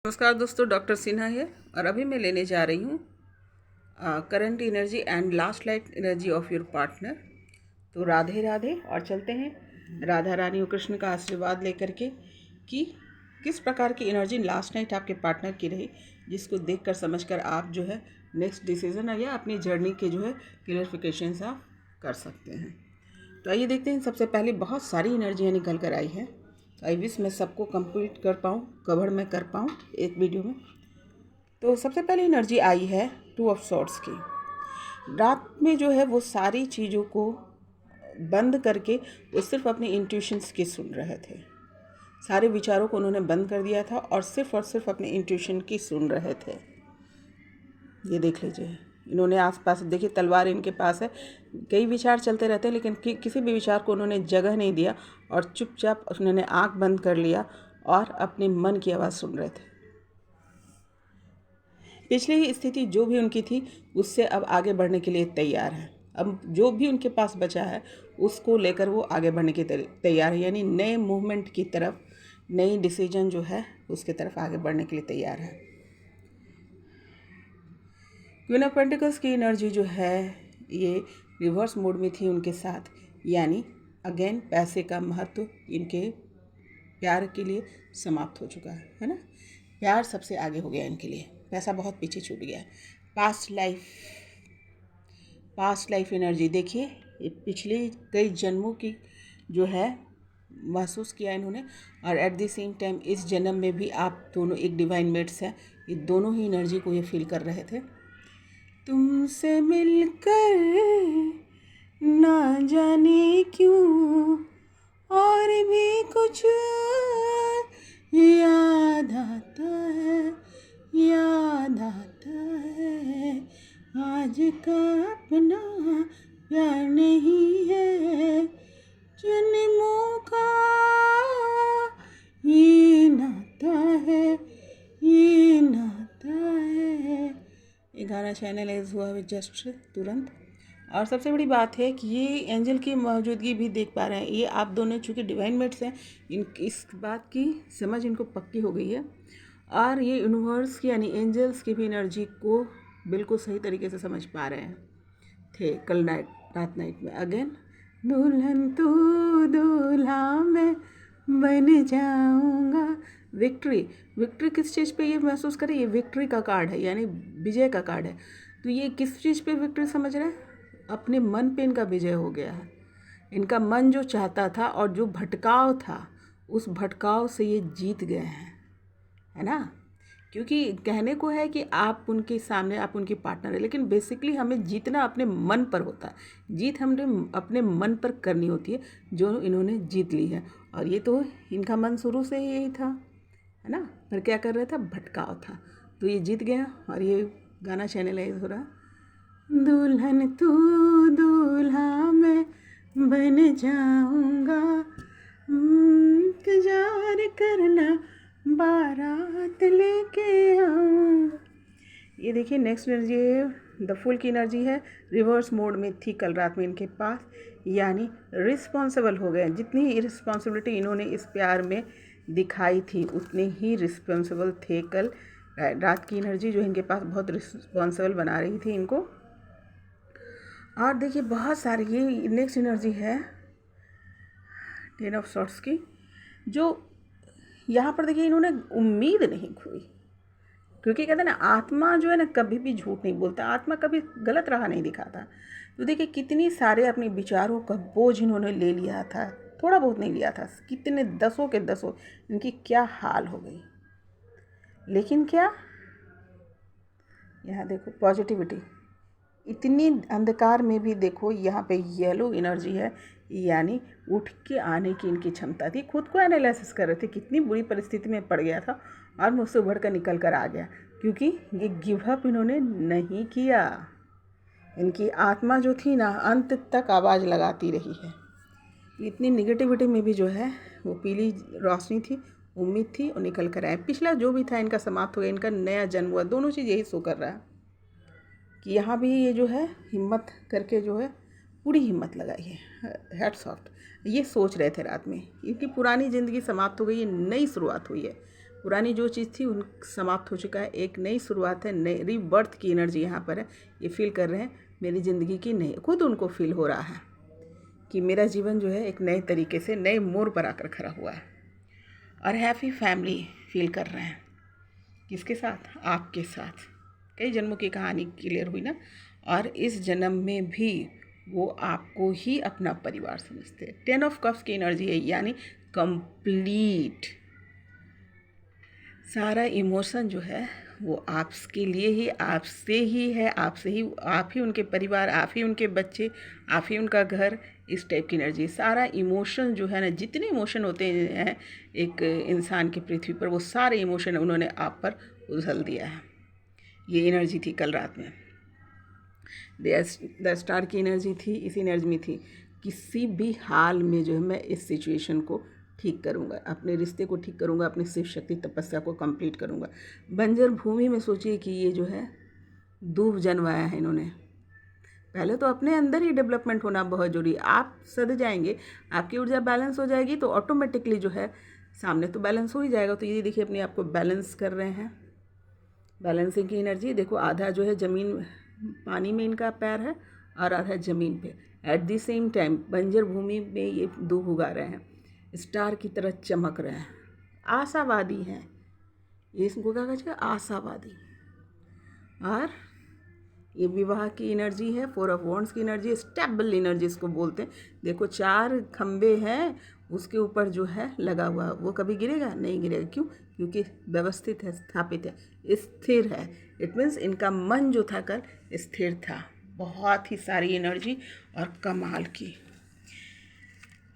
नमस्कार दोस्तों, डॉक्टर सिन्हा है और अभी मैं लेने जा रही हूँ current energy and last light energy of your partner. तो राधे राधे, और चलते हैं राधा रानी और कृष्ण का आशीर्वाद लेकर के कि किस प्रकार की एनर्जी लास्ट नाइट आपके पार्टनर की रही, जिसको देखकर समझकर आप जो है नेक्स्ट डिसीजन या अपनी जर्नी के जो है क्लियरिफिकेशन आप कर सकते हैं। तो आइए देखते हैं। सबसे पहले बहुत सारी एनर्जियाँ निकल कर आई है, आई विश मैं सबको कंप्लीट कर पाऊँ, कवर मैं कर पाऊँ एक वीडियो में। तो सबसे पहले एनर्जी आई है 2 ऑफ सॉर्ड्स की। रात में जो है वो सारी चीज़ों को बंद करके वो सिर्फ अपने इंट्यूशंस की सुन रहे थे। सारे विचारों को उन्होंने बंद कर दिया था और सिर्फ अपने इंट्यूशन की सुन रहे थे। ये देख लीजिए, इन्होंने आसपास देखिए, तलवार इनके पास है। कई विचार चलते रहते हैं, लेकिन किसी भी विचार को उन्होंने जगह नहीं दिया और चुपचाप उन्होंने आंख बंद कर लिया और अपने मन की आवाज़ सुन रहे थे। पिछली ही स्थिति जो भी उनकी थी उससे अब आगे बढ़ने के लिए तैयार है। अब जो भी उनके पास बचा है उसको लेकर वो आगे बढ़ने की तैयार है, यानी नए मूवमेंट की तरफ, नई डिसीजन जो है उसके तरफ आगे बढ़ने के लिए तैयार है। क्वीन ऑफ पेंटिकल्स की एनर्जी जो है ये रिवर्स मोड में थी उनके साथ, यानी अगेन पैसे का महत्व इनके प्यार के लिए समाप्त हो चुका है ना। प्यार सबसे आगे हो गया इनके लिए, पैसा बहुत पीछे छूट गया है। पास्ट लाइफ एनर्जी देखिए, ये पिछले कई जन्मों की जो है महसूस किया इन्होंने, और एट द सेम टाइम इस जन्म में भी आप दोनों एक डिवाइन मेट्स हैं। ये दोनों ही एनर्जी को ये फील कर रहे थे। तुमसे मिलकर ना जाने क्यों और भी कुछ याद आता है, आज का अपना प्यार नहीं है, जन्मों का ये नाता है, ये नाता है। ये गाना चैनलाइज हुआ है जस्ट तुरंत। और सबसे बड़ी बात है कि ये एंजल की मौजूदगी भी देख पा रहे हैं। ये आप दोनों चूँकि डिवाइन मेट्स हैं, इस बात की समझ इनको पक्की हो गई है, और ये यूनिवर्स की यानी एंजल्स की भी एनर्जी को बिल्कुल सही तरीके से समझ पा रहे हैं थे कल रात नाइट में। अगेन दुल्हन तू दूल्हा मैं बन जाऊंगा। विक्ट्री किस चीज़ पे ये महसूस करें, ये विक्ट्री का कार्ड है, यानी विजय का कार्ड है। तो ये किस चीज़ पे विक्ट्री समझ रहे हैं, अपने मन पे इनका विजय हो गया है। इनका मन जो चाहता था और जो भटकाव था, उस भटकाव से ये जीत गए हैं, है ना। क्योंकि कहने को है कि आप उनके सामने, आप उनकी पार्टनर है, लेकिन बेसिकली हमें जीतना अपने मन पर होता है। जीत हमने अपने मन पर करनी होती है, जो इन्होंने जीत ली है। और ये तो इनका मन शुरू से ही यही था, है ना। पर क्या कर रहा था, भटकाव था। तो ये जीत गया और ये गाना चैनलाइज हो रहा, दुल्हन तू दूल्हा मैं बन जाऊंगा, इंतजार करना बारात लेके आऊँ। ये देखिए नेक्स्ट एनर्जी है, द फुल की एनर्जी है, रिवर्स मोड में थी कल रात में इनके पास, यानी रिस्पॉन्सिबल हो गए। जितनी रिस्पॉन्सिबिलिटी इन्होंने इस प्यार में दिखाई थी उतने ही रिस्पॉन्सिबल थे कल रात की एनर्जी, जो इनके पास बहुत रिस्पॉन्सिबल बना रही थी इनको। और देखिए बहुत सारी ये नेक्स्ट एनर्जी है 10 ऑफ सॉर्ड्स की, जो यहाँ पर देखिए इन्होंने उम्मीद नहीं खोई। क्योंकि कहते हैं ना, आत्मा जो है ना कभी भी झूठ नहीं बोलता, आत्मा कभी गलत राह नहीं दिखाता। तो देखिए कितनी सारे अपने विचारों का बोझ इन्होंने ले लिया था, थोड़ा बहुत नहीं लिया था, कितने दसों के दसों, इनकी क्या हाल हो गई। लेकिन क्या, यहाँ देखो पॉजिटिविटी, इतनी अंधकार में भी देखो यहाँ पे येलो एनर्जी है, यानी उठ के आने की इनकी क्षमता थी। खुद को एनालिसिस कर रहे थे, कितनी बुरी परिस्थिति में पड़ गया था और मुझसे उभर कर निकल कर आ गया, क्योंकि ये गिव अप इन्होंने नहीं किया। इनकी आत्मा जो थी ना, अंत तक आवाज़ लगाती रही है। इतनी निगेटिविटी में भी जो है वो पीली रोशनी थी, उम्मीद थी, और निकल कर आए। पिछला जो भी था इनका समाप्त हो गया, इनका नया जन्म हुआ। दोनों चीज़ यही शो कर रहा है कि यहाँ भी ये जो है हिम्मत करके जो है पूरी हिम्मत लगाई है, हैट्स ऑफ। ये सोच रहे थे रात में, इनकी पुरानी ज़िंदगी समाप्त हो गई है, नई शुरुआत हुई है। पुरानी जो चीज़ थी उन समाप्त हो चुका है, एक नई शुरुआत है, नई रीबर्थ की एनर्जी यहाँ पर है। ये फील कर रहे हैं मेरी ज़िंदगी की नई, खुद उनको फील हो रहा है कि मेरा जीवन जो है एक नए तरीके से नए मोड़ पर आकर खड़ा हुआ है। और हैप्पी फैमिली फील कर रहे हैं, किसके साथ? आपके साथ। कई जन्मों की कहानी क्लियर हुई ना, और इस जन्म में भी वो आपको ही अपना परिवार समझते हैं। 10 ऑफ कप्स की एनर्जी है, यानी कंप्लीट सारा इमोशन जो है वो आपके लिए ही, आपसे ही है, आपसे ही, आप ही उनके परिवार, आप ही उनके बच्चे, आप ही उनका घर, इस टाइप की एनर्जी। सारा इमोशन जो है ना, जितने इमोशन होते हैं एक इंसान की पृथ्वी पर, वो सारे इमोशन उन्होंने आप पर उझल दिया है। ये एनर्जी थी कल रात में। द स्टार की एनर्जी थी, इस एनर्जी में थी किसी भी हाल में जो है मैं इस सिचुएशन को ठीक करूँगा, अपने रिश्ते को ठीक करूँगा, अपनी शिव शक्ति तपस्या को कंप्लीट करूँगा। बंजर भूमि में सोचिए कि ये जो है दूब जन्माया है इन्होंने। पहले तो अपने अंदर ही डेवलपमेंट होना बहुत ज़रूरी। आप सद जाएंगे, आपकी ऊर्जा बैलेंस हो जाएगी तो ऑटोमेटिकली जो है सामने तो बैलेंस हो ही जाएगा। तो ये देखिए अपने आप को बैलेंस कर रहे हैं। बैलेंसिंग की एनर्जी देखो, आधा जो है ज़मीन पानी में इनका पैर है और आधा ज़मीन पे। एट द सेम टाइम बंजर भूमि में ये दूब उगा रहे हैं, स्टार की तरह चमक रहे हैं, आशावादी हैं। ये इसको क्या कहते हैं? आशावादी। और ये विवाह की एनर्जी है, 4 ऑफ वॉन्ड्स की एनर्जी, स्टेबल एनर्जी इसको बोलते हैं। देखो 4 खंबे हैं, उसके ऊपर जो है लगा हुआ, वो कभी गिरेगा नहीं? गिरेगा। क्यों? क्योंकि व्यवस्थित है, स्थापित है, स्थिर है। इट मीन्स इनका मन जो था कल स्थिर था। बहुत ही सारी एनर्जी और कमाल की।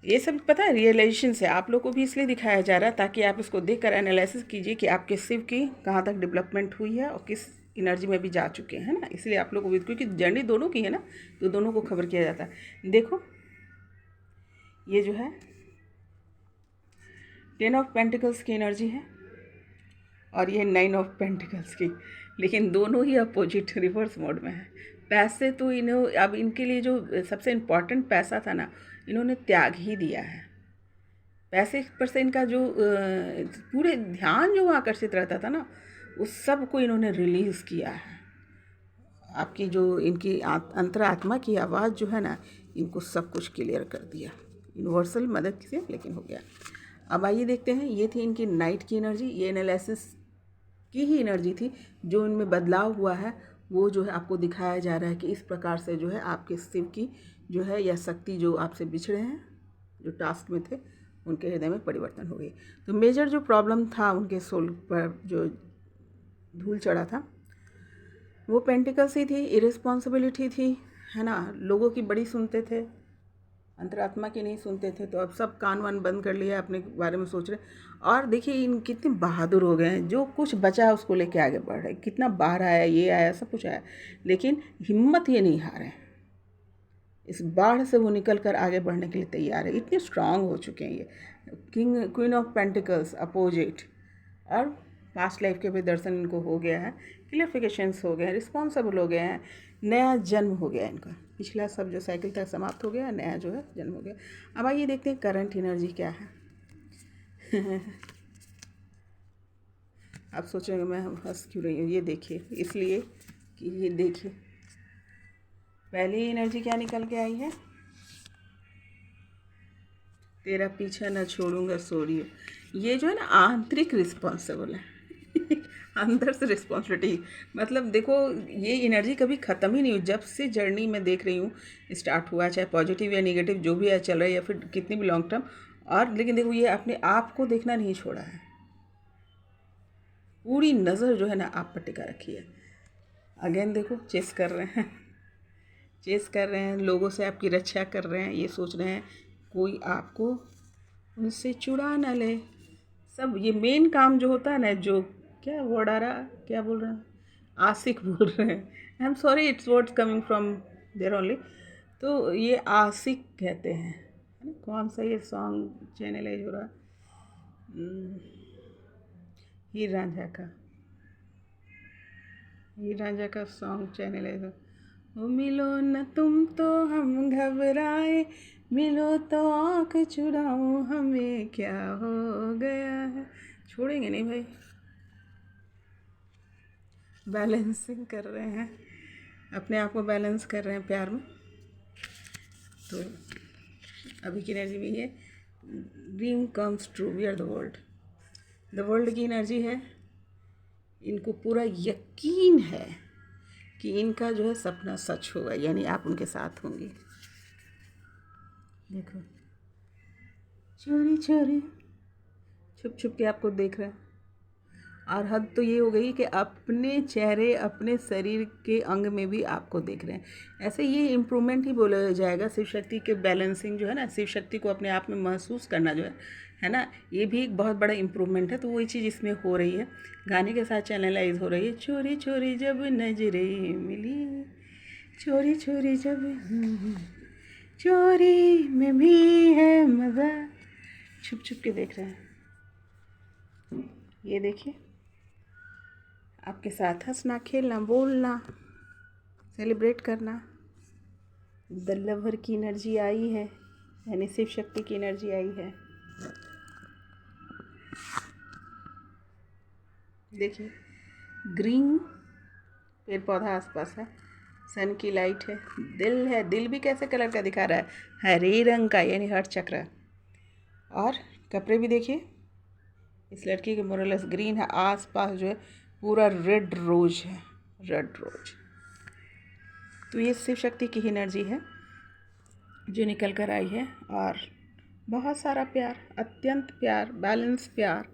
ये सब पता है रियलाइजेशन से आप लोग को भी इसलिए दिखाया जा रहा है ताकि आप इसको देखकर एनालिसिस कीजिए कि आपके शिव की कहाँ तक डेवलपमेंट हुई है और किस एनर्जी में भी जा चुके हैं ना। इसलिए आप लोग को भी, क्योंकि जर्नी दोनों की है ना, तो दोनों को खबर किया जाता है। देखो ये जो है 10 ऑफ पेंटिकल्स की एनर्जी है और ये 9 ऑफ पेंटिकल्स की, लेकिन दोनों ही अपोजिट रिवर्स मोड में है। पैसे तो इन्हों अब इनके लिए जो सबसे इम्पॉर्टेंट पैसा था ना, इन्होंने त्याग ही दिया है। पैसे पर से इनका जो पूरे ध्यान जो आकर्षित रहता था ना, उस सब को इन्होंने रिलीज़ किया है। आपकी जो इनकी अंतरात्मा की आवाज़ जो है ना, इनको सब कुछ क्लियर कर दिया। यूनिवर्सल मदद से लेकिन हो गया। अब आइए देखते हैं, ये थी इनकी नाइट की एनर्जी। ये एनालिसिस की ही एनर्जी थी। जो इनमें बदलाव हुआ है वो जो है आपको दिखाया जा रहा है कि इस प्रकार से जो है आपके शिव की जो है या शक्ति जो आपसे बिछड़े हैं, जो टास्क में थे, उनके हृदय में परिवर्तन हो गई। तो मेजर जो प्रॉब्लम था उनके सोल पर जो धूल चढ़ा था वो पेंटिकल्स ही थी, इरिस्पॉन्सिबिलिटी थी, है ना। लोगों की बड़ी सुनते थे, अंतरात्मा की नहीं सुनते थे। तो अब सब कान वान बंद कर लिया, अपने बारे में सोच रहे। और देखिए इन कितने बहादुर हो गए हैं, जो कुछ बचा उसको लेके आगे बढ़ रहे। कितना बाहर आया, ये आया, सब कुछ आया, लेकिन हिम्मत ये नहीं हारे। इस बाढ़ से वो निकल कर आगे बढ़ने के लिए तैयार है। इतने स्ट्रांग हो चुके हैं ये। क्वीन ऑफ पेंटिकल्स अपोजिट, और पास्ट लाइफ के भी दर्शन इनको हो गया है, क्लियरिफिकेशंस हो गए हैं, रिस्पॉन्सिबल हो गए हैं, नया जन्म हो गया इनका। पिछला सब जो साइकिल था समाप्त हो गया, नया जो है जन्म हो गया। अब आइए देखते हैं करंट एनर्जी क्या है। आप सोचेंगे मैं हंस क्यों रही हूँ? ये देखिए, इसलिए कि ये देखिए पहली एनर्जी क्या निकल के आई है, तेरा पीछा न छोड़ूंगा सोरियो। ये जो है ना आंतरिक रिस्पॉन्सिबल है। अंदर से रिस्पॉन्सिबिलिटी, मतलब देखो ये एनर्जी कभी ख़त्म ही नहीं हुई। जब से जर्नी में देख रही हूँ स्टार्ट हुआ, चाहे पॉजिटिव या नेगेटिव जो भी है चल रहा है, या फिर कितनी भी लॉन्ग टर्म, और लेकिन देखो ये अपने आप को देखना नहीं छोड़ा है। पूरी नज़र जो है ना आप पर टिका रखी है। अगेन देखो चेस कर रहे हैं, चेस कर रहे हैं, लोगों से आपकी रक्षा कर रहे हैं, ये सोच रहे हैं कोई आपको उनसे चुरा ना ले। सब ये मेन काम जो होता है ना, जो क्या वर्ड आ रहा, क्या बोल रहे हैं, आशिक बोल रहे हैं। I am sorry, it's words coming from there only. तो ये आशिक कहते हैं, है ना। कौन सा ये सॉन्ग चैनलाइज हो रहा, हीर रांझा का, हीर रांझा का सॉन्ग चैनलाइज हो। ओ मिलो न तुम तो हम घबराए, मिलो तो आँख चुराऊं, हमें क्या हो गया है। छोड़ेंगे नहीं भाई, बैलेंसिंग कर रहे हैं, अपने आप को बैलेंस कर रहे हैं प्यार में। तो अभी की एनर्जी में ये dream comes true, we are the world की एनर्जी है। इनको पूरा यकीन है कि इनका जो है सपना सच होगा, यानी आप उनके साथ होंगे। देखो, चोरी चोरी छुप छुप के आपको देख रहे हैं। और हद तो ये हो गई कि अपने चेहरे, अपने शरीर के अंग में भी आपको देख रहे हैं। ऐसे ये इम्प्रूवमेंट ही बोला जाएगा। शिव शक्ति के बैलेंसिंग जो है ना, शिव शक्ति को अपने आप में महसूस करना जो है ना, ये भी एक बहुत बड़ा इम्प्रूवमेंट है। तो वही चीज़ इसमें हो रही है, गाने के साथ चैनलाइज हो रही है। चोरी चोरी जब नजरें मिली, चोरी चोरी जब चोरी में भी है मज़ा। छुप छुप के देख रहे हैं। ये देखिए, आपके साथ हंसना, खेलना, बोलना, सेलिब्रेट करना। द लवर की एनर्जी आई है, यानी शिव शक्ति की एनर्जी आई है। देखिए, ग्रीन पेड़ पौधा आसपास है, सन की लाइट है, दिल है। दिल भी कैसे कलर का दिखा रहा है? हरे रंग का, यानी हार्ट चक्र। और कपड़े भी देखिए, इस लड़की के मोरलेस ग्रीन है, आसपास जो है पूरा रेड रोज है, रेड रोज। तो ये शिव शक्ति की एनर्जी है जो निकल कर आई है। और बहुत सारा प्यार, अत्यंत प्यार, बैलेंस प्यार,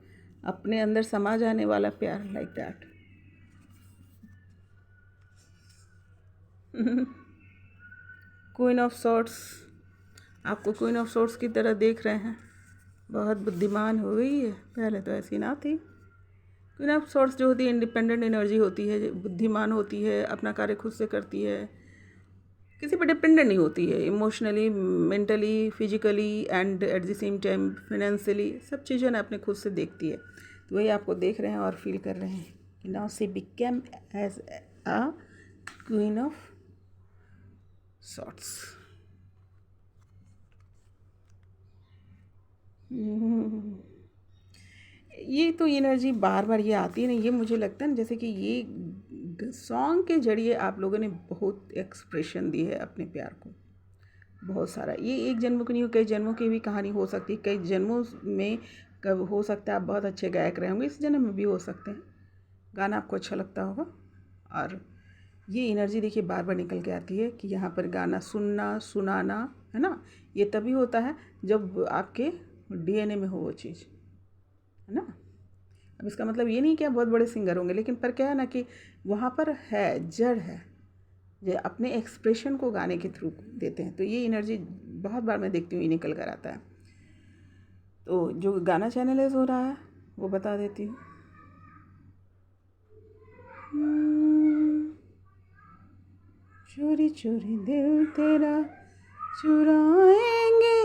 अपने अंदर समा जाने वाला प्यार, like that. Queen of sorts, आपको क्वीन ऑफ सॉर्ट्स की तरह देख रहे हैं। बहुत बुद्धिमान हो गई है, पहले तो ऐसी ना थी। क्वीन ऑफ सॉर्ट्स जो होती है इंडिपेंडेंट एनर्जी होती है, बुद्धिमान होती है, अपना कार्य खुद से करती है, किसी पर डिपेंडेंट नहीं होती है। Emotionally, mentally, physically and at the same time financially, सब चीज़ें ना अपने खुद से देखती है। तो वही आपको देख रहे हैं और फील कर रहे हैं कि now she became as a queen of sorts. ये तो एनर्जी बार बार ये आती है ना, ये मुझे लगता है ना जैसे कि ये सॉन्ग के जरिए आप लोगों ने बहुत एक्सप्रेशन दी है अपने प्यार को, बहुत सारा। ये एक जन्म की नहीं, कई जन्मों की भी कहानी हो सकती है। कई जन्मों में कब हो सकता है आप बहुत अच्छे गायक रहे होंगे, इस जन्म में भी हो सकते हैं। गाना आपको अच्छा लगता होगा। और ये एनर्जी देखिए बार बार निकल के आती है कि यहाँ पर गाना सुनना, सुनाना, है ना, ये तभी होता है जब आपके डीएनए में हो वो चीज़, है ना। अब इसका मतलब ये नहीं कि आप बहुत बड़े सिंगर होंगे, लेकिन पर क्या है ना कि वहाँ पर है, जड़ है, जो अपने एक्सप्रेशन को गाने के थ्रू देते हैं। तो ये एनर्जी बहुत बार मैं देखती हूँ, ये निकल कर आता है। तो जो गाना चैनलाइज हो रहा है वो बता देती हूँ। चोरी चोरी दिल तेरा चुराएंगे,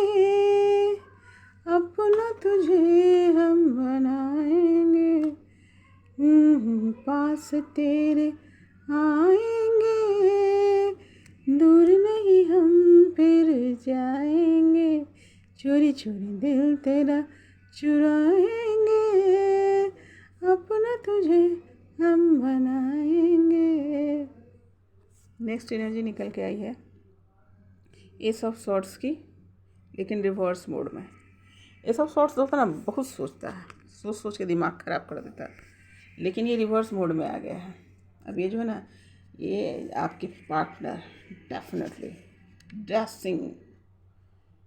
अपना तुझे हम बनाएंगे, पास तेरे आएंगे, दूर नहीं हम फिर जाएंगे। चोरी चोरी दिल तेरा चुराएंगे, अपना तुझे हम बनाएंगे। नेक्स्ट एनर्जी निकल के आई है एस ऑफ सॉर्ट्स की, लेकिन रिवर्स मोड में। एस ऑफ सॉर्ट्स होता है ना, बहुत सोचता है, सोच सोच के दिमाग ख़राब कर देता है, लेकिन ये रिवर्स मोड में आ गया है। अब ये जो है ना, ये आपके पार्टनर डेफिनेटली ड्रेसिंग,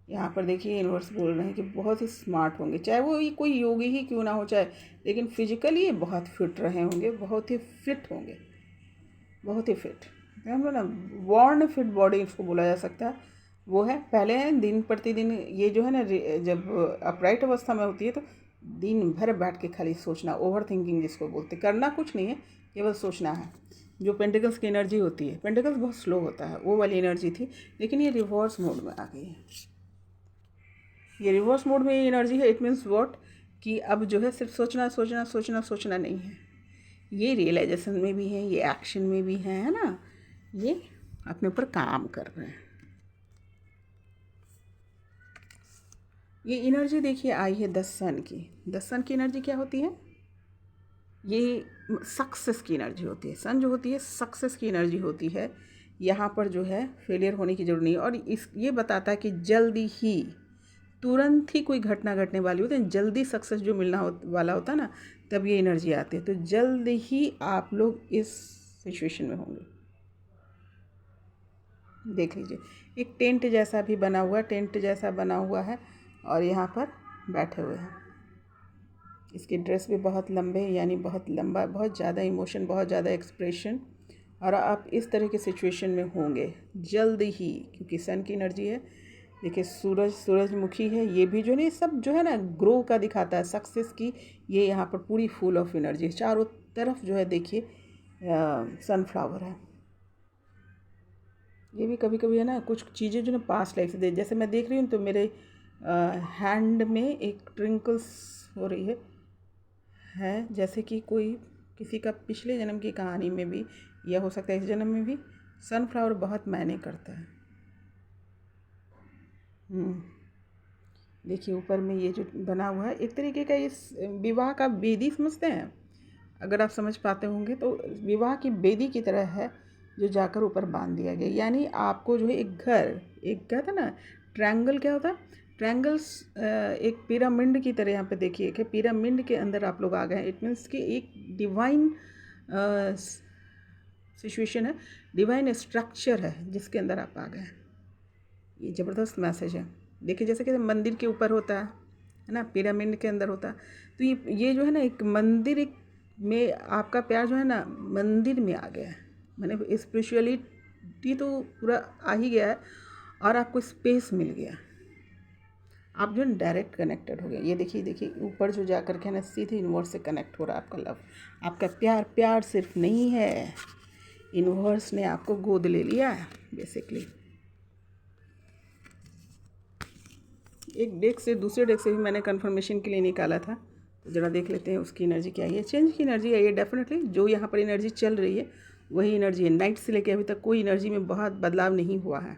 यहाँ पर देखिए यूनिवर्स बोल रहे हैं कि बहुत ही स्मार्ट होंगे, चाहे वो ये कोई योगी ही क्यों ना हो चाहे, लेकिन फिजिकली ये बहुत फिट रहे होंगे, बहुत ही फिट होंगे, बहुत ही फिट। हम लोग ना बॉर्न फिट बॉडी इसको बोला जा सकता है, वो है। पहले दिन प्रतिदिन ये जो है ना, जब अपराइट अवस्था में होती है तो दिन भर बैठ के खाली सोचना, ओवर थिंकिंग जिसको बोलते, करना कुछ नहीं है, केवल सोचना है। जो पेंटिकल्स की एनर्जी होती है, पेंटिकल्स बहुत स्लो होता है, वो वाली एनर्जी थी, लेकिन ये रिवर्स मोड में आ गई है। ये रिवर्स मोड में ये एनर्जी है। इट मीन्स व्हाट, कि अब जो है सिर्फ सोचना सोचना सोचना सोचना नहीं है, ये रियलाइजेशन में भी है, ये एक्शन में भी है ना, ये अपने ऊपर काम कर रहे हैं। ये एनर्जी देखिए आई है 10 सन की। 10 सन की एनर्जी क्या होती है? ये सक्सेस की एनर्जी होती है। सन जो होती है सक्सेस की एनर्जी होती है। यहाँ पर जो है फेलियर होने की जरूरत नहीं है। और इस ये बताता है कि जल्दी ही, तुरंत ही कोई घटना घटने वाली होती है, जल्दी सक्सेस जो मिलना वाला होता है ना, तब ये एनर्जी आती है। तो जल्द ही आप लोग इस सिचुएशन में होंगे। देख लीजिए, एक टेंट जैसा भी बना हुआ, टेंट जैसा बना हुआ है और यहाँ पर बैठे हुए हैं। इसके ड्रेस भी बहुत लंबे, यानी बहुत लंबा, बहुत ज़्यादा इमोशन, बहुत ज़्यादा एक्सप्रेशन। और आप इस तरह के सिचुएशन में होंगे जल्द ही, क्योंकि सन की एनर्जी है। देखिए सूरजमुखी है, ये भी जो नहीं सब जो है ना ग्रो का दिखाता है, सक्सेस की। ये यहाँ पर पूरी फुल ऑफ एनर्जी है। चारों तरफ जो है देखिए सनफ्लावर है। ये भी कभी कभी है ना कुछ चीज़ें जो ना पास्ट लाइफ से जैसे मैं देख रही हूँ, तो मेरे हैंड में एक ट्रिंकल्स हो रही है जैसे कि कोई किसी का पिछले जन्म की कहानी में भी, या हो सकता है इस जन्म में भी, सनफ्लावर बहुत मायने करता है। देखिए ऊपर में ये जो बना हुआ है, एक तरीके का इस विवाह का बेदी समझते हैं, अगर आप समझ पाते होंगे तो विवाह की बेदी की तरह है, जो जाकर ऊपर बांध दिया गया। यानी आपको जो है एक घर, एक कहते ना ट्रायंगल, क्या होता है ट्रायंगल्स, एक पिरामिड की तरह यहाँ पे देखिए कि पिरामिड के अंदर आप लोग आ गए हैं। इट मीन्स कि एक डिवाइन सिचुएशन है, डिवाइन स्ट्रक्चर है जिसके अंदर आप आ गए हैं। ये ज़बरदस्त मैसेज है। देखिए जैसे कि मंदिर के ऊपर होता है ना, पिरामिड के अंदर होता है, तो ये जो है ना एक मंदिर में आपका प्यार जो है ना मंदिर में आ गया है, मैंने स्पिरिचुअलिटी तो पूरा आ ही गया है, और आपको स्पेस मिल गया, आप जो है डायरेक्ट कनेक्टेड हो गए। ये देखिए ऊपर जो जाकर के ना सीधे यूनिवर्स से कनेक्ट हो रहा है आपका लव, आपका प्यार सिर्फ नहीं है, यूनिवर्स ने आपको गोद ले लिया है बेसिकली। एक डेक से दूसरे डेक से भी मैंने कंफर्मेशन के लिए निकाला था, तो ज़रा देख लेते हैं उसकी एनर्जी क्या है। चेंज की एनर्जी है ये डेफिनेटली, जो यहाँ पर एनर्जी चल रही है वही एनर्जी है। नाइट से लेकर अभी तक कोई एनर्जी में बहुत बदलाव नहीं हुआ है,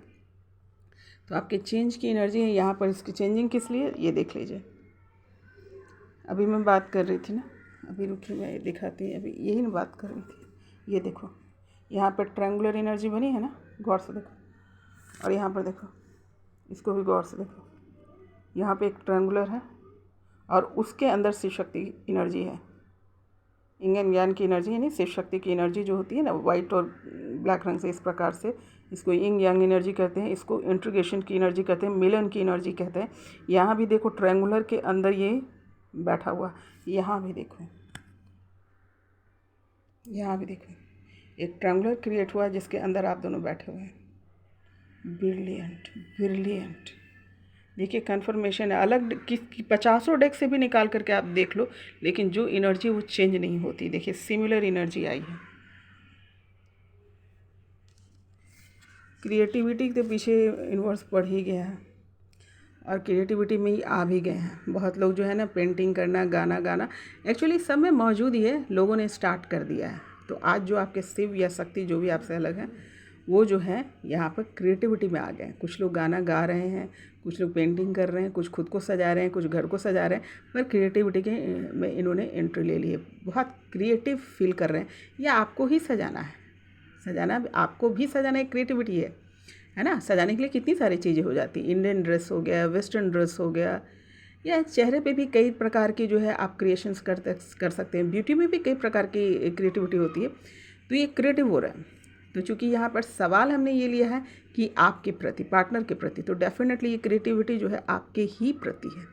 तो आपके चेंज की एनर्जी है यहाँ पर। इसकी चेंजिंग किस लिए, ये देख लीजिए। अभी मैं बात कर रही थी ना, अभी रुकिए मैं दिखाती हूँ, अभी यही ना बात कर रही थी। ये देखो यहाँ पर ट्रायंगुलर एनर्जी बनी है ना, गौर से देखो, और यहाँ पर देखो, इसको भी गौर से देखो। यहाँ पे एक ट्रायंगुलर है और उसके अंदर शिव शक्ति एनर्जी है, यिंग एंड यांग की एनर्जी, यानी शिव शक्ति की एनर्जी जो होती है ना वाइट और ब्लैक रंग से, इस प्रकार से इसको यिंग यांग एनर्जी कहते हैं, इसको इंट्रीगेशन की एनर्जी कहते हैं, मिलन की एनर्जी कहते हैं। यहाँ भी देखो ट्रायंगुलर के अंदर ये बैठा हुआ, यहाँ भी देखो, यहाँ भी देखो एक ट्रायंगुलर क्रिएट हुआ जिसके अंदर आप दोनों बैठे हुए हैं। ब्रिलियंट। देखिए कन्फर्मेशन है, अलग 50 डेक से भी निकाल करके आप देख लो, लेकिन जो एनर्जी वो चेंज नहीं होती। देखिए सिमिलर एनर्जी आई है। क्रिएटिविटी के पीछे यूनिवर्स बढ़ ही गया है, और क्रिएटिविटी में ही आ भी गए हैं बहुत लोग, जो है ना पेंटिंग करना, गाना गाना, एक्चुअली सब में मौजूद ही है, लोगों ने स्टार्ट कर दिया है। तो आज जो आपके शिव या शक्ति जो भी आपसे अलग है, वो जो है यहाँ पर क्रिएटिविटी में आ गए हैं। कुछ लोग गाना गा रहे हैं, कुछ लोग पेंटिंग कर रहे हैं, कुछ खुद को सजा रहे हैं, कुछ घर को सजा रहे हैं, पर क्रिएटिविटी के में इन्होंने एंट्री ले ली है। बहुत क्रिएटिव फील कर रहे हैं, या आपको ही सजाना है, सजाना आपको भी सजाना एक क्रिएटिविटी है ना। सजाने के लिए कितनी सारी चीज़ें हो जाती, इंडियन ड्रेस हो गया, वेस्टर्न ड्रेस हो गया, या चेहरे पे भी कई प्रकार की जो है आप क्रिएशंस कर सकते हैं। ब्यूटी में भी कई प्रकार की क्रिएटिविटी होती है, तो ये क्रिएटिव हो रहा है। तो चूँकि यहाँ पर सवाल हमने ये लिया है कि आपके प्रति, पार्टनर के प्रति, तो डेफिनेटली ये क्रिएटिविटी जो है आपके ही प्रति है।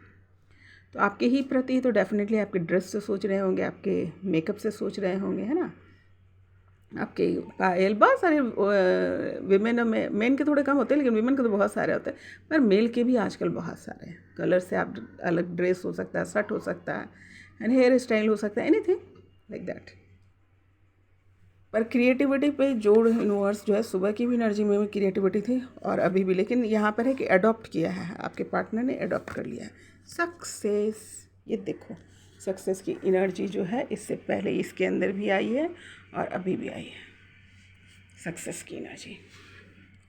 तो आपके ही प्रति, तो डेफिनेटली आपके ड्रेस से सोच रहे होंगे, आपके मेकअप से सोच रहे होंगे, है ना, आपके पायल, बहुत सारे विमेन में, मेन के थोड़े कम होते हैं लेकिन विमेन के तो बहुत सारे होते हैं, पर मेल के भी आजकल बहुत सारे हैं। कलर से आप अलग ड्रेस हो सकता है, शर्ट हो सकता है, एंड हेयर स्टाइल हो सकता है, एनीथिंग लाइक दैट। पर क्रिएटिविटी पे जोड़ यूनिवर्स जो है, सुबह की भी एनर्जी में भी क्रिएटिविटी थी और अभी भी, लेकिन यहाँ पर है कि अडॉप्ट किया है, आपके पार्टनर ने अडॉप्ट कर लिया है। सक्सेस, ये देखो सक्सेस की एनर्जी जो है इससे पहले इसके अंदर भी आई है और अभी भी आई है। सक्सेस की एनर्जी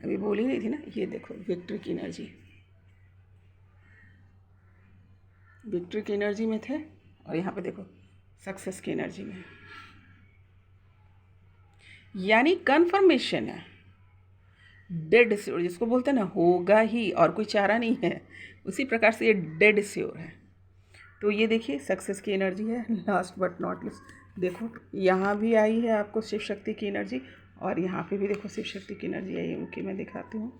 अभी बोल ही रही थी ना, ये देखो विक्ट्री की एनर्जी। विक्ट्री की एनर्जी में थे और यहाँ पे देखो सक्सेस की एनर्जी में, यानी कन्फर्मेशन है। डेड श्योर जिसको बोलते हैं ना, होगा ही और कोई चारा नहीं है, उसी प्रकार से ये डेड श्योर है। तो ये देखिए सक्सेस की एनर्जी है। लास्ट बट नॉट लिस्ट देखो यहाँ भी आई है आपको शिव शक्ति की एनर्जी, और यहाँ पे भी देखो शिव शक्ति की एनर्जी आई है। उनकी मैं दिखाती हूँ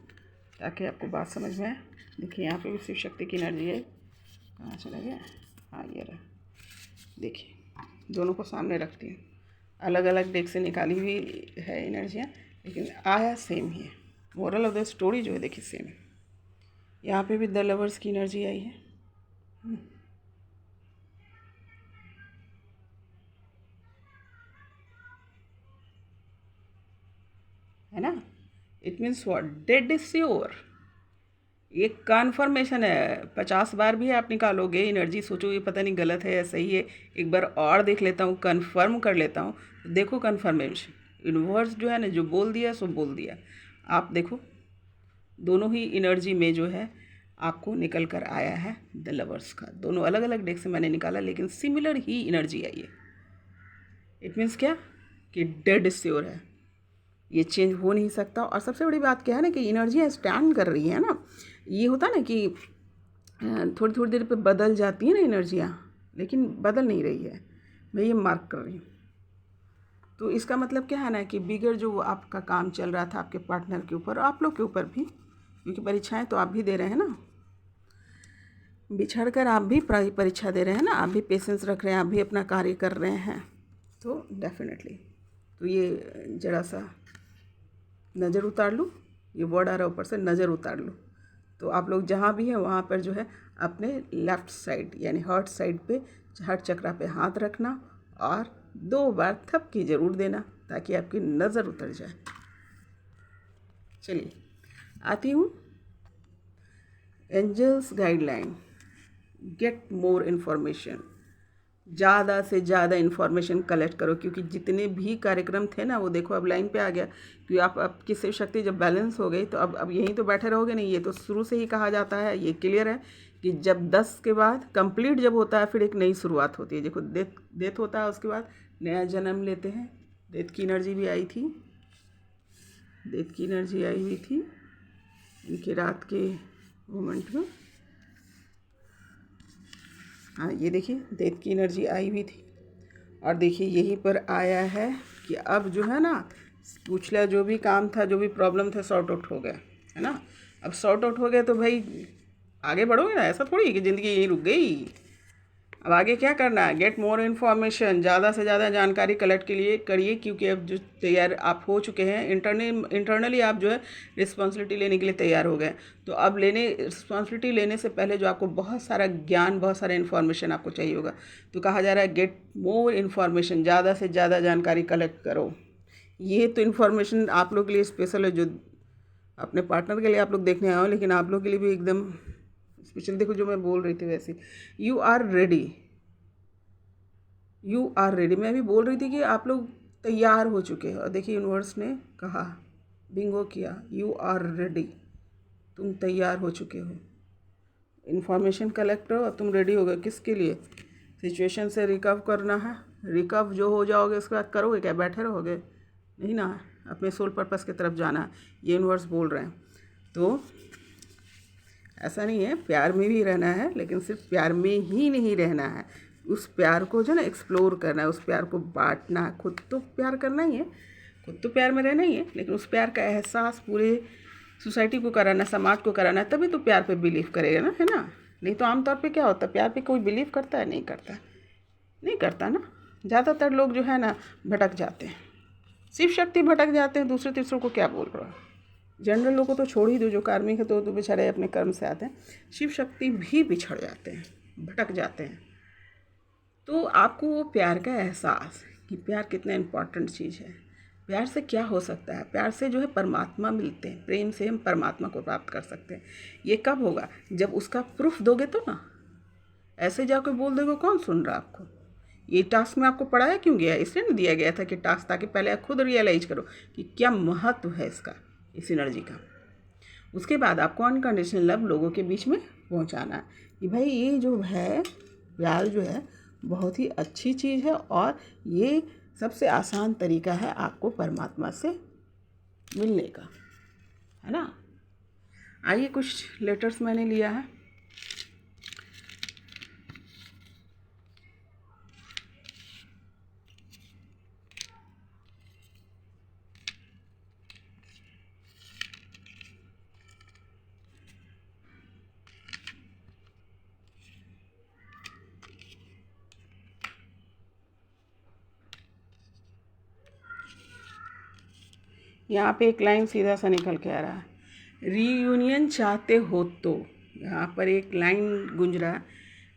ताकि आपको बात समझ में आए। देखिए यहाँ पे भी शिव शक्ति की एनर्जी है। कहाँ चला गया? हाँ ये रहा। देखिए दोनों को सामने रखती हूँ, अलग अलग डेक से निकाली हुई है एनर्जियाँ, लेकिन आया सेम ही है। मोरल ऑफ द स्टोरी जो है देखिए सेम है। यहाँ पे भी द लवर्स की एनर्जी आई है। है ना? It means what? Dead sure. ये कन्फर्मेशन है। 50 बार भी आप निकालोगे एनर्जी, सोचोगे पता नहीं गलत है या सही है, एक बार और देख लेता हूँ, कन्फर्म कर लेता हूँ। देखो कन्फर्मेशन, यूनिवर्स जो है ना, जो बोल दिया सो बोल दिया। आप देखो दोनों ही एनर्जी में जो है आपको निकल कर आया है द लवर्स का। दोनों अलग अलग डेक से मैंने निकाला, लेकिन सिमिलर ही एनर्जी आई है। इट मीन्स क्या? कि डेड श्योर है, ये चेंज हो नहीं सकता। और सबसे बड़ी बात क्या है ना कि एनर्जियाँ स्टैंड कर रही है ना। ये होता है ना कि थोड़ी थोड़ी देर पे बदल जाती है ना एनर्जियाँ, लेकिन बदल नहीं रही है। मैं ये मार्क कर रही हूँ। तो इसका मतलब क्या है ना कि बिगर जो आपका काम चल रहा था आपके पार्टनर के ऊपर, आप लोग के ऊपर भी, क्योंकि परीक्षाएं तो आप भी दे रहे हैं ना, बिछड़ कर आप भी परीक्षा दे रहे हैं ना, आप भी पेशेंस रख रहे हैं, आप भी अपना कार्य कर रहे हैं। तो डेफिनेटली तो ये जरा सा नज़र उतार लो, ये वर्ड आ रहा है ऊपर से, नज़र उतार लो। तो आप लोग जहाँ भी हैं वहाँ पर जो है अपने लेफ़्ट साइड यानी हार्ट साइड पे, हार्ट चक्रा पे हाथ रखना और 2 बार थपकी ज़रूर देना ताकि आपकी नज़र उतर जाए। चलिए आती हूँ angels guideline. Get more information, ज़्यादा से ज़्यादा इन्फॉर्मेशन कलेक्ट करो, क्योंकि जितने भी कार्यक्रम थे ना वो देखो अब लाइन पे आ गया। क्योंकि आपकी शिव शक्ति जब बैलेंस हो गई तो अब यहीं तो बैठे रहोगे नहीं। ये तो शुरू से ही कहा जाता है, ये क्लियर है कि जब 10 के बाद कंप्लीट जब होता है फिर एक नई शुरुआत होती है। देखो डेथ होता है, उसके बाद नया जन्म लेते हैं। डेथ की एनर्जी भी आई थी, डेथ की एनर्जी आई हुई थी इनके रात के मोमेंट में। हाँ ये देखिए डेथ की एनर्जी आई हुई थी, और देखिए यहीं पर आया है कि अब जो है ना पिछला जो भी काम था, जो भी प्रॉब्लम था, सॉर्ट आउट हो गया है ना। अब सॉर्ट आउट हो गया तो भाई आगे बढ़ोगे ना, ऐसा थोड़ी कि ज़िंदगी यहीं रुक गई। अब आगे क्या करना है? गेट मोर इन्फॉर्मेशन, ज़्यादा से ज़्यादा जानकारी कलेक्ट के लिए करिए, क्योंकि अब जो तैयार आप हो चुके हैं इंटरनली आप जो है रिस्पॉन्सिबिलिटी लेने के लिए तैयार हो गए। तो अब रिस्पॉन्सिबिलिटी लेने से पहले जो आपको बहुत सारा ज्ञान, बहुत सारा इन्फॉर्मेशन आपको चाहिए होगा। तो कहा जा रहा है गेट मोर इन्फॉर्मेशन, ज़्यादा से ज़्यादा जानकारी कलेक्ट करो। ये तो इन्फॉर्मेशन आप लोग के लिए स्पेशल है, जो अपने पार्टनर के लिए आप लोग देखने आए हो, लेकिन आप लोग के लिए भी एकदम स्पेशल। देखो जो मैं बोल रही थी वैसे, you are ready, you are ready. मैं भी बोल रही थी कि आप लोग तैयार हो चुके हैं, और देखिए यूनिवर्स ने कहा, बिंगो किया, यू आर रेडी, तुम तैयार हो चुके हो। इन्फॉर्मेशन कलेक्ट करो और तुम रेडी हो गए। किसके लिए? सिचुएशन से रिकवर करना है। रिकवर जो हो जाओगे उसके बाद करोगे क्या? बैठे रहोगे नहीं ना, अपने सोल पर्पस की तरफ जाना है, ये यूनिवर्स बोल रहे हैं। तो ऐसा नहीं है, प्यार में भी रहना है, लेकिन सिर्फ प्यार में ही नहीं रहना है, उस प्यार को जो है ना एक्सप्लोर करना है, उस प्यार को बांटना है। खुद तो प्यार करना ही है, खुद तो प्यार में रहना ही है, लेकिन उस प्यार का एहसास पूरे सोसाइटी को कराना, समाज को कराना है, तभी तो प्यार पे बिलीव करेगा ना, है ना। नहीं तो आमतौर पे क्या होता है, प्यार पे कोई बिलीव करता है? नहीं करता, नहीं करता ना। ज़्यादातर लोग जो है ना भटक जाते हैं, शिव शक्ति भटक जाते हैं, दूसरे तीसरों को क्या बोल रहा है। जनरल लोगों को छोड़ ही दो, जो कार्मिक है तो बेचारे अपने कर्म से आते हैं। शिव शक्ति भी बिछड़ जाते हैं, भटक जाते हैं। तो आपको वो प्यार का एहसास कि प्यार कितना इम्पॉर्टेंट चीज़ है, प्यार से क्या हो सकता है, प्यार से जो है परमात्मा मिलते हैं, प्रेम से हम परमात्मा को प्राप्त कर सकते हैं। ये कब होगा? जब उसका प्रूफ दोगे तो ना। ऐसे जाकर बोल दोगे, कौन सुन रहा आपको? ये टास्क में आपको पढ़ाया क्यों गया? इसलिए नहीं दिया गया था कि टास्क, ताकि पहले आप खुद रियलाइज करो कि क्या महत्व है इसका, इस एनर्जी का। उसके बाद आपको अनकंडीशनल लव लोगों के बीच में पहुंचाना है कि भाई ये जो है प्यार जो है बहुत ही अच्छी चीज़ है और ये सबसे आसान तरीका है आपको परमात्मा से मिलने का, है ना। आइए कुछ लेटर्स मैंने लिया है। यहाँ पे एक लाइन सीधा सा निकल के आ रहा है, रीयूनियन चाहते हो तो, यहाँ पर एक लाइन गूंज रहा है,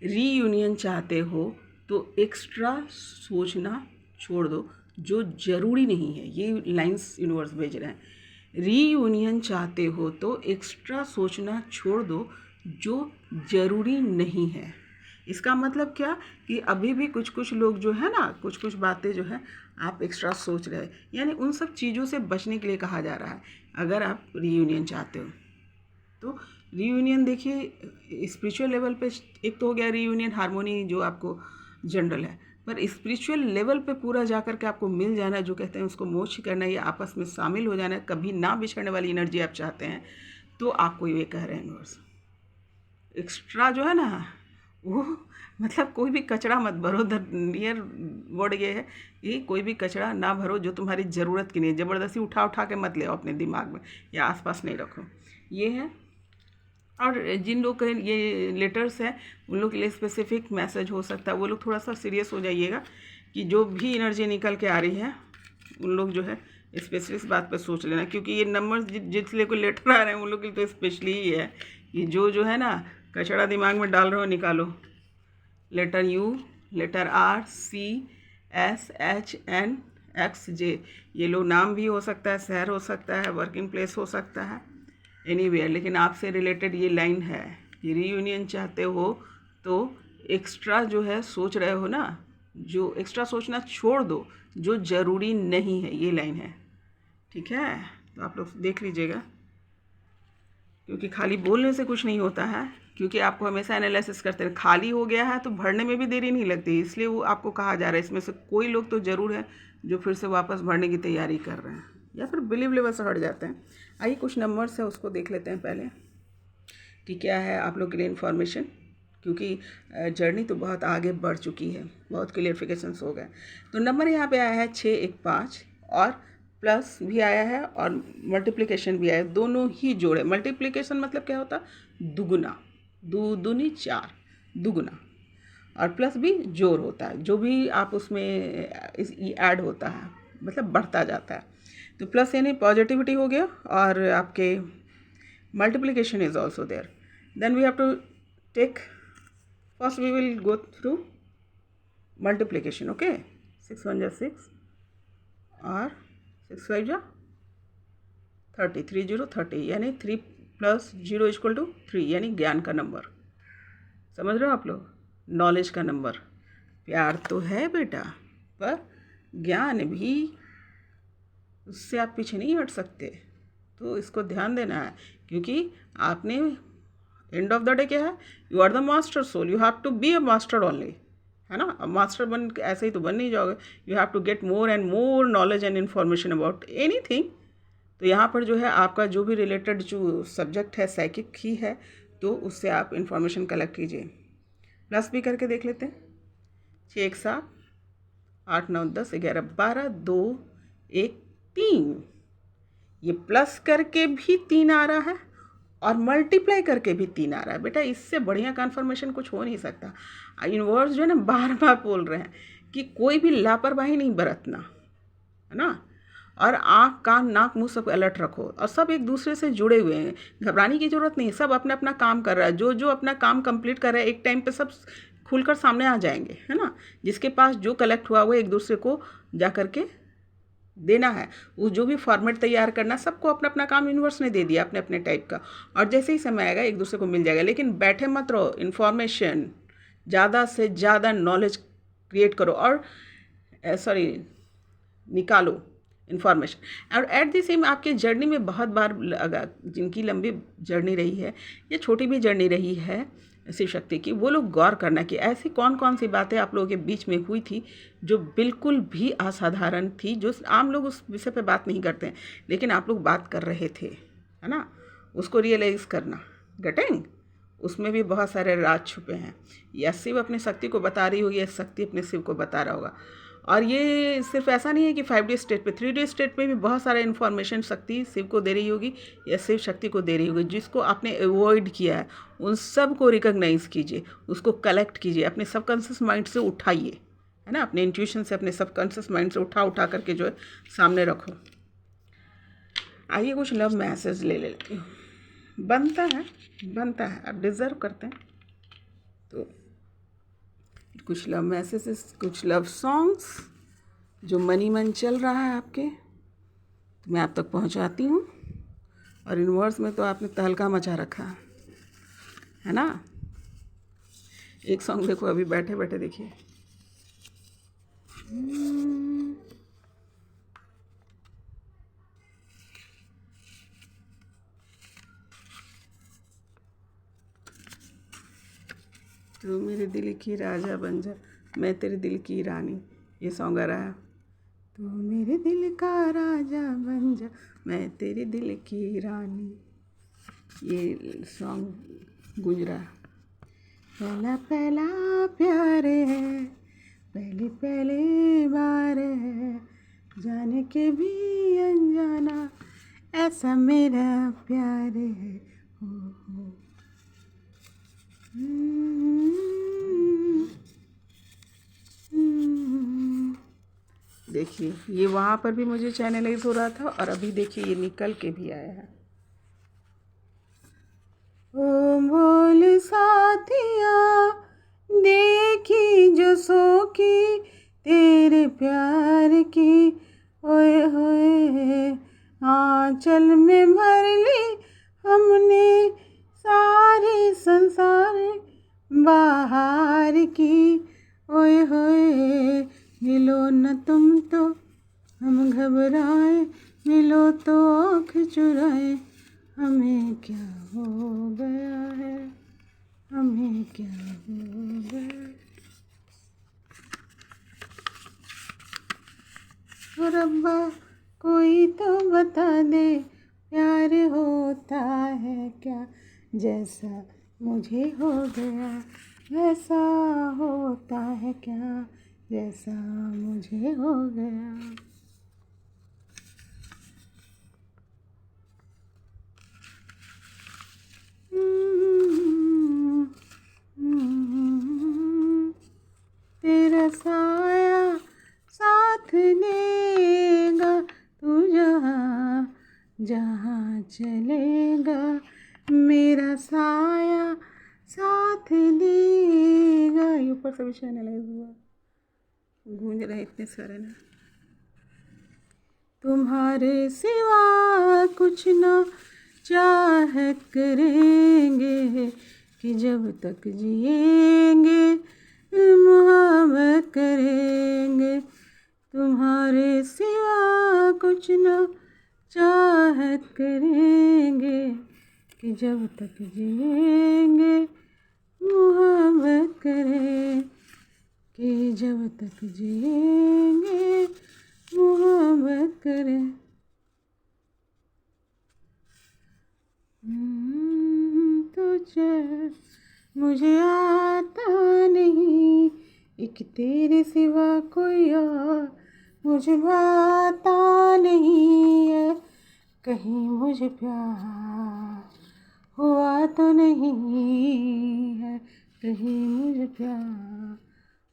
रीयूनियन चाहते हो तो एक्स्ट्रा सोचना छोड़ दो जो ज़रूरी नहीं है। ये लाइंस यूनिवर्स भेज रहे हैं, रीयूनियन चाहते हो तो एक्स्ट्रा सोचना छोड़ दो जो ज़रूरी नहीं है। इसका मतलब क्या कि अभी भी कुछ कुछ लोग जो है ना, कुछ कुछ बातें जो है आप एक्स्ट्रा सोच रहे हैं, यानी उन सब चीज़ों से बचने के लिए कहा जा रहा है। अगर आप रीयूनियन चाहते हो तो रीयूनियन देखिए स्पिरिचुअल लेवल पे एक तो हो गया रीयूनियन, हार्मोनी जो आपको जनरल है, पर स्पिरिचुअल लेवल पे पूरा जा कर के आपको मिल जाना, जो कहते हैं उसको मोक्ष करना है या आपस में शामिल हो जाना है, कभी ना बिछड़ने वाली एनर्जी आप चाहते हैं, तो आपको ये कह रहे हैं यूनिवर्स एक्स्ट्रा जो है ना वो मतलब कोई भी कचरा मत भरो। द नियर वर्ड ये है कि कोई भी कचरा ना भरो जो तुम्हारी ज़रूरत की नहीं है। ज़बरदस्ती उठा उठा के मत ले आओ अपने दिमाग में या आसपास नहीं रखो, ये है। और जिन लोग के ये लेटर्स हैं उन लोग के लिए स्पेसिफिक मैसेज हो सकता है, वो लोग थोड़ा सा सीरियस हो जाइएगा कि जो भी एनर्जी निकल के आ रही है उन लोग जो है स्पेशली इस बात पर सोच लेना, क्योंकि ये नंबर जिसलिए कोई लेटर आ रहे हैं उन लोग के लिए तो स्पेशली ही है कि जो है ना कचरा दिमाग में डाल रहे हो निकालो। Letter U, letter R, C, S, H, N, X, J, ये लो नाम भी हो सकता है, शहर हो सकता है, वर्किंग प्लेस हो सकता है, एनीवेयर। लेकिन आपसे रिलेटेड ये लाइन है कि रीयूनियन चाहते हो तो एक्स्ट्रा जो है सोच रहे हो ना, जो एक्स्ट्रा सोचना छोड़ दो जो ज़रूरी नहीं है, ये लाइन है। ठीक है, तो आप लोग देख लीजिएगा, क्योंकि खाली बोलने से कुछ नहीं होता है, क्योंकि आपको हमेशा एनालिसिस करते हैं। खाली हो गया है तो भरने में भी देरी नहीं लगती, इसलिए वो आपको कहा जा रहा है। इसमें से कोई लोग तो ज़रूर है जो फिर से वापस भरने की तैयारी कर रहे हैं या फिर बिलीव लेवल से हट जाते हैं। आइए कुछ नंबर्स है उसको देख लेते हैं पहले कि क्या है आप लोग के लिए इन्फॉर्मेशन, क्योंकि जर्नी तो बहुत आगे बढ़ चुकी है, बहुत क्लियरिफिकेशंस हो गए। तो नंबर यहाँ पे आया है 615 और प्लस भी आया है और मल्टीप्लिकेशन भी आया है, दोनों ही जोड़े। मल्टीप्लिकेशन मतलब क्या होता है, दुगुना, दूनी 4, दुगुना, और प्लस भी जोड़ होता है, जो भी आप उसमें ऐड होता है मतलब बढ़ता जाता है। तो प्लस यानी पॉजिटिविटी हो गया और आपके multiplication is also there. Then we have to take first we will go through multiplication. Okay, 6 1 जा 6 और 6 5 जा 30, 3 0 30, यानी 3 + 0 = 3, यानी ज्ञान का नंबर। समझ रहे हो आप लोग, नॉलेज का नंबर। प्यार तो है बेटा, पर ज्ञान भी, उससे आप पीछे नहीं हट सकते, तो इसको ध्यान देना है। क्योंकि आपने एंड ऑफ द डे क्या है, you are the master soul, you have to be a master only, है ना। अब मास्टर बन ऐसे ही तो बन नहीं जाओगे, you have to get more and more knowledge and information about anything. तो यहाँ पर जो है आपका जो भी रिलेटेड जो सब्जेक्ट है साइकिक ही है, तो उससे आप इन्फॉर्मेशन कलेक्ट कीजिए। प्लस भी करके देख लेते हैं, 6 1 7 8 9 10 11 12 2 1 3, ये प्लस करके भी 3 आ रहा है और मल्टीप्लाई करके भी 3 आ रहा है। बेटा इससे बढ़िया कन्फर्मेशन कुछ हो नहीं सकता। यूनिवर्स जो है ना बार बार बोल रहे हैं कि कोई भी लापरवाही नहीं बरतना, है ना। और आँख कान नाक मुंह सब अलर्ट रखो, और सब एक दूसरे से जुड़े हुए हैं, घबराने की ज़रूरत नहीं। सब अपना अपना काम कर रहा है, जो जो अपना काम कंप्लीट कर रहा है एक टाइम पे सब खुलकर सामने आ जाएंगे, है ना। जिसके पास जो कलेक्ट हुआ वो एक दूसरे को जा कर के देना है, वो जो भी फॉर्मेट तैयार करना, सबको अपना अपना काम यूनिवर्स ने दे दिया अपने अपने टाइप का, और जैसे ही समय आएगा एक दूसरे को मिल जाएगा। लेकिन बैठे मत रहो, इन्फॉर्मेशन ज़्यादा से ज़्यादा नॉलेज क्रिएट करो और निकालो, इन्फॉर्मेशन। और एट द सेम आपके जर्नी में बहुत बार जिनकी लंबी जर्नी रही है या छोटी भी जर्नी रही है शिव शक्ति की, वो लोग गौर करना कि ऐसी कौन कौन सी बातें आप लोगों के बीच में हुई थी जो बिल्कुल भी असाधारण थी, जो आम लोग उस विषय पे बात नहीं करते हैं लेकिन आप लोग बात कर रहे थे, है ना। उसको रियलाइज़ करना, गेटिंग, उसमें भी बहुत सारे राज छुपे हैं। या शिव अपनी शक्ति को बता रही होगी या शक्ति अपने शिव को बता रहा होगा। और ये सिर्फ ऐसा नहीं है कि 5D स्टेट पे, 3D स्टेट पे भी बहुत सारा इन्फॉर्मेशन शक्ति शिव को दे रही होगी या शिव शक्ति को दे रही होगी। जिसको आपने अवॉइड किया है उन सब को रिकॉग्नाइज कीजिए, उसको कलेक्ट कीजिए, अपने सबकॉन्शियस माइंड से उठाइए, है ना, अपने इंट्यूशन से, अपने सबकॉन्शियस माइंड से उठा करके जो है सामने रखो। आइए कुछ लव मैसेज ले लेती हूँ। बनता है, आप डिज़र्व करते हैं। तो कुछ लव मैसेजेस, कुछ लव सॉन्ग्स जो मनी मन चल रहा है आपके, तो मैं आप तक पहुंचाती हूँ। और यूनिवर्स में तो आपने तहलका मचा रखा है ना। एक सॉन्ग देखो, अभी बैठे बैठे देखिए। तू मेरे दिल की राजा बन जा, मैं तेरे दिल की रानी, ये सॉन्ग आ रहा है। तू मेरे दिल का राजा बन जा, मैं तेरे दिल की रानी, ये सॉन्ग गूंज रहा है। पहला पहला प्यार है, पहली पहली बार है, जाने के भी अनजाना ऐसा मेरा प्यार है। हो देखिए, ये वहाँ पर भी मुझे चैनलाइज हो रहा था और अभी देखिए ये निकल के भी आया है। ओ बोल साथिया, देखी जो सो की तेरे प्यार की, ओए होए आंचल में भर ली हमने सारी संसार बाहर की, ओए होए मिलो न तुम तो हम घबराए, मिलो तो आँख चुराए, हमें क्या हो गया है, हमें क्या हो गया। ओ रब्बा कोई तो बता दे, प्यार होता है क्या, जैसा मुझे हो गया वैसा होता है क्या, जैसा मुझे हो गया। तेरा साया साथ देगा, तू जहाँ जहाँ चलेगा, मेरा साया साथ देगा। ये ऊपर से भी चैनलाइज हुआ, गूंज रहे इतने सारे ना। तुम्हारे सिवा कुछ ना चाह करेंगे, कि जब तक जिएंगे मोहब्बत करेंगे। तुम्हारे सिवा कुछ ना चाहत करेंगे, कि जब तक जिएंगे मोहब्बत करें, कि जब तक जिएंगे मोहब्बत करें। तो मुझे आता नहीं एक तेरे सिवा कोई और, मुझे आता नहीं है कहीं मुझे प्यार हुआ तो नहीं है, कहीं मुझे प्यार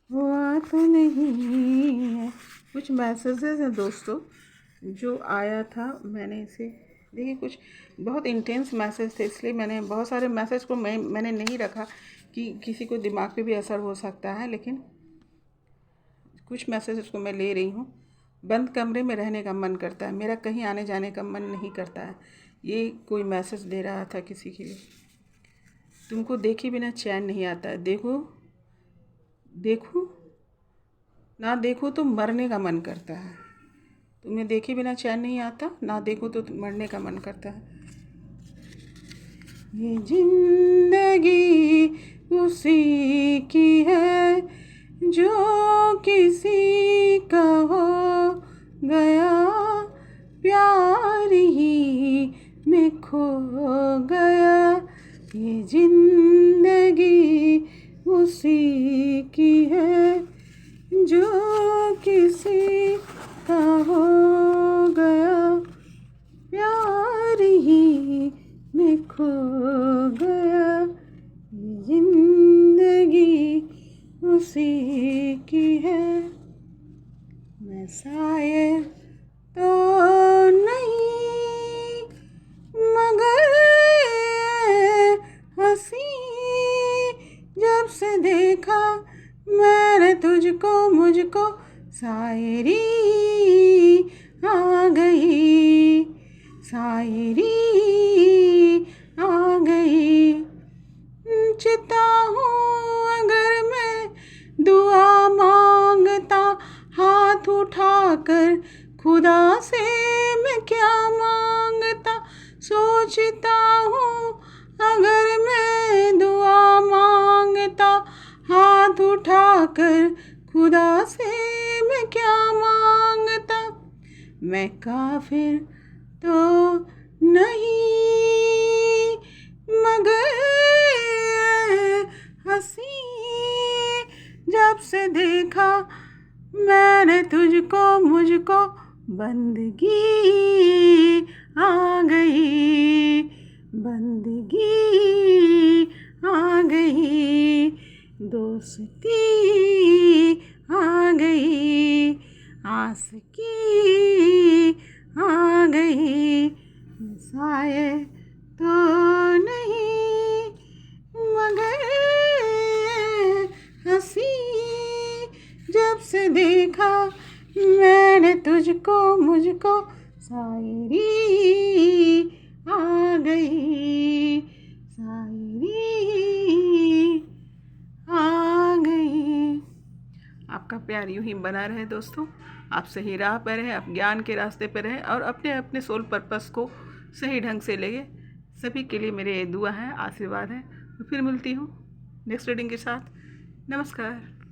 हुआ तो नहीं है। कुछ मैसेजेस हैं दोस्तों जो आया था, मैंने इसे देखिए, कुछ बहुत इंटेंस मैसेज थे, इसलिए मैंने बहुत सारे मैसेज को मैंने नहीं रखा कि किसी को दिमाग पे भी असर हो सकता है, लेकिन कुछ मैसेजेस को मैं ले रही हूँ। बंद कमरे में रहने का मन करता है, मेरा कहीं आने जाने का मन नहीं करता है, ये कोई मैसेज दे रहा था किसी के लिए। तुमको देखे बिना चैन नहीं आता है, देखो देखो ना देखो तो मरने का मन करता है, तुम्हें देखे बिना चैन नहीं आता, ना देखो तो मरने का मन करता है। ये जिंदगी उसी की है जो किसी का हो गया, प्यार ही में खो गया। ये जिंदगी उसी की है जो किसी का हो गया, प्यार ही में खो गया। ये जिंदगी उसी की है। मैं शायर तो नहीं मगर हंसी, जब से देखा मैंने तुझको मुझको शायरी आ गई, शायरी आ गई। चिता हूँ अगर मैं दुआ मांगता, हाथ उठाकर खुदा से मैं क्या मांगता। सोचता हूँ अगर मैं दुआ मांगता, हाथ उठाकर खुदा से मैं क्या मांगता। मैं काफिर तो नहीं मगर हंसी, जब से देखा मैंने तुझको मुझको बंदगी आ गई, बंदगी आ गई। दोस्ती आ गई, आशिकी आ गई। शायद तो नहीं मगर हंसी, जब से देखा मैंने तुझको मुझको शायरी आ गई, शायरी आ गई। आपका प्यार यूं ही बना रहे दोस्तों, आप सही राह पर रहें, आप ज्ञान के रास्ते पर रहें और अपने अपने सोल पर्पस को सही ढंग से लेंगे। सभी के लिए मेरे दुआ है, आशीर्वाद है। तो फिर मिलती हूँ नेक्स्ट रीडिंग के साथ। नमस्कार।